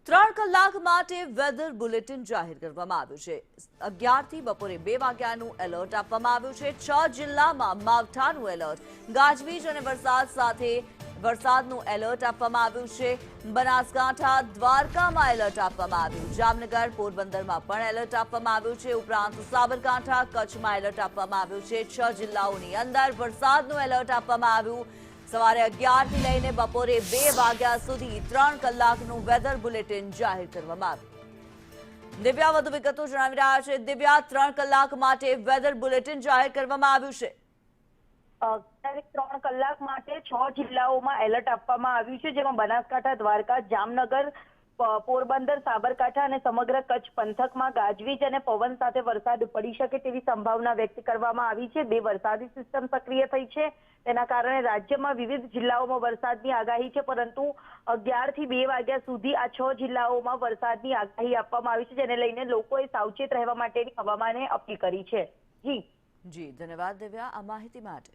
3 કલાક માટે weather bulletin જાહેર કરવામાં આવ્યું છે। 11 થી બપોરે 2 વાગ્યાનું એલર્ટ આપવામાં આવ્યું છે। 6 જિલ્લામાં માવઠાનું એલર્ટ, ગાજવીજ અને વરસાદ સાથે વરસાદનું એલર્ટ આપવામાં આવ્યું છે। બનાસકાંઠા, દ્વારકામાં એલર્ટ આપવામાં આવ્યું, જામનગર, પોરબંદરમાં પણ એલર્ટ આપવામાં આવ્યું છે। ઉપરાંત સાબરકાંઠા, કચ્છમાં એલર્ટ આપવામાં આવ્યું છે। 6 જિલ્લાઓની અંદર વરસાદનું એલર્ટ આપવામાં આવ્યું। સવારે 11 થી લઈને બપોરે 2 વાગ્યા સુધી 3 કલાકનું વેધર બુલેટિન જાહેર કરવામાં આવ્યું। દિવ્યા વધુ વિગતો જણાવી રહ્યા છે। દિવ્યા, 3 કલાક માટે વેધર બુલેટિન જાહેર કરવામાં આવ્યું છે। 3 કલાક માટે 6 જિલ્લાઓમાં એલર્ટ આપવામાં આવ્યું છે, જેમાં બનાસકાંઠા, દ્વારકા, જામનગર, પોરબંદર, સાબરકાંઠા અને સમગ્ર કચ્છ પંથકમાં ગાજવીજ અને પવન સાથે વરસાદ પડી શકે તેવી સંભાવના વ્યક્ત કરવામાં આવી છે। 2 વરસાદી સિસ્ટમ સક્રિય થઈ છે, તેના કારણે રાજ્યમાં વિવિધ જિલ્લાઓમાં વરસાદની આગાહી છે, પરંતુ 11 થી 2 વાગ્યા સુધી આ 6 જિલ્લાઓમાં વરસાદની આગાહી આપવામાં આવી છે, જેને લઈને લોકોએ સાવચેત રહેવા માટેની હવામાને અપીલ કરી છે। જી ધન્યવાદ દિવ્યા આ માહિતી માટે।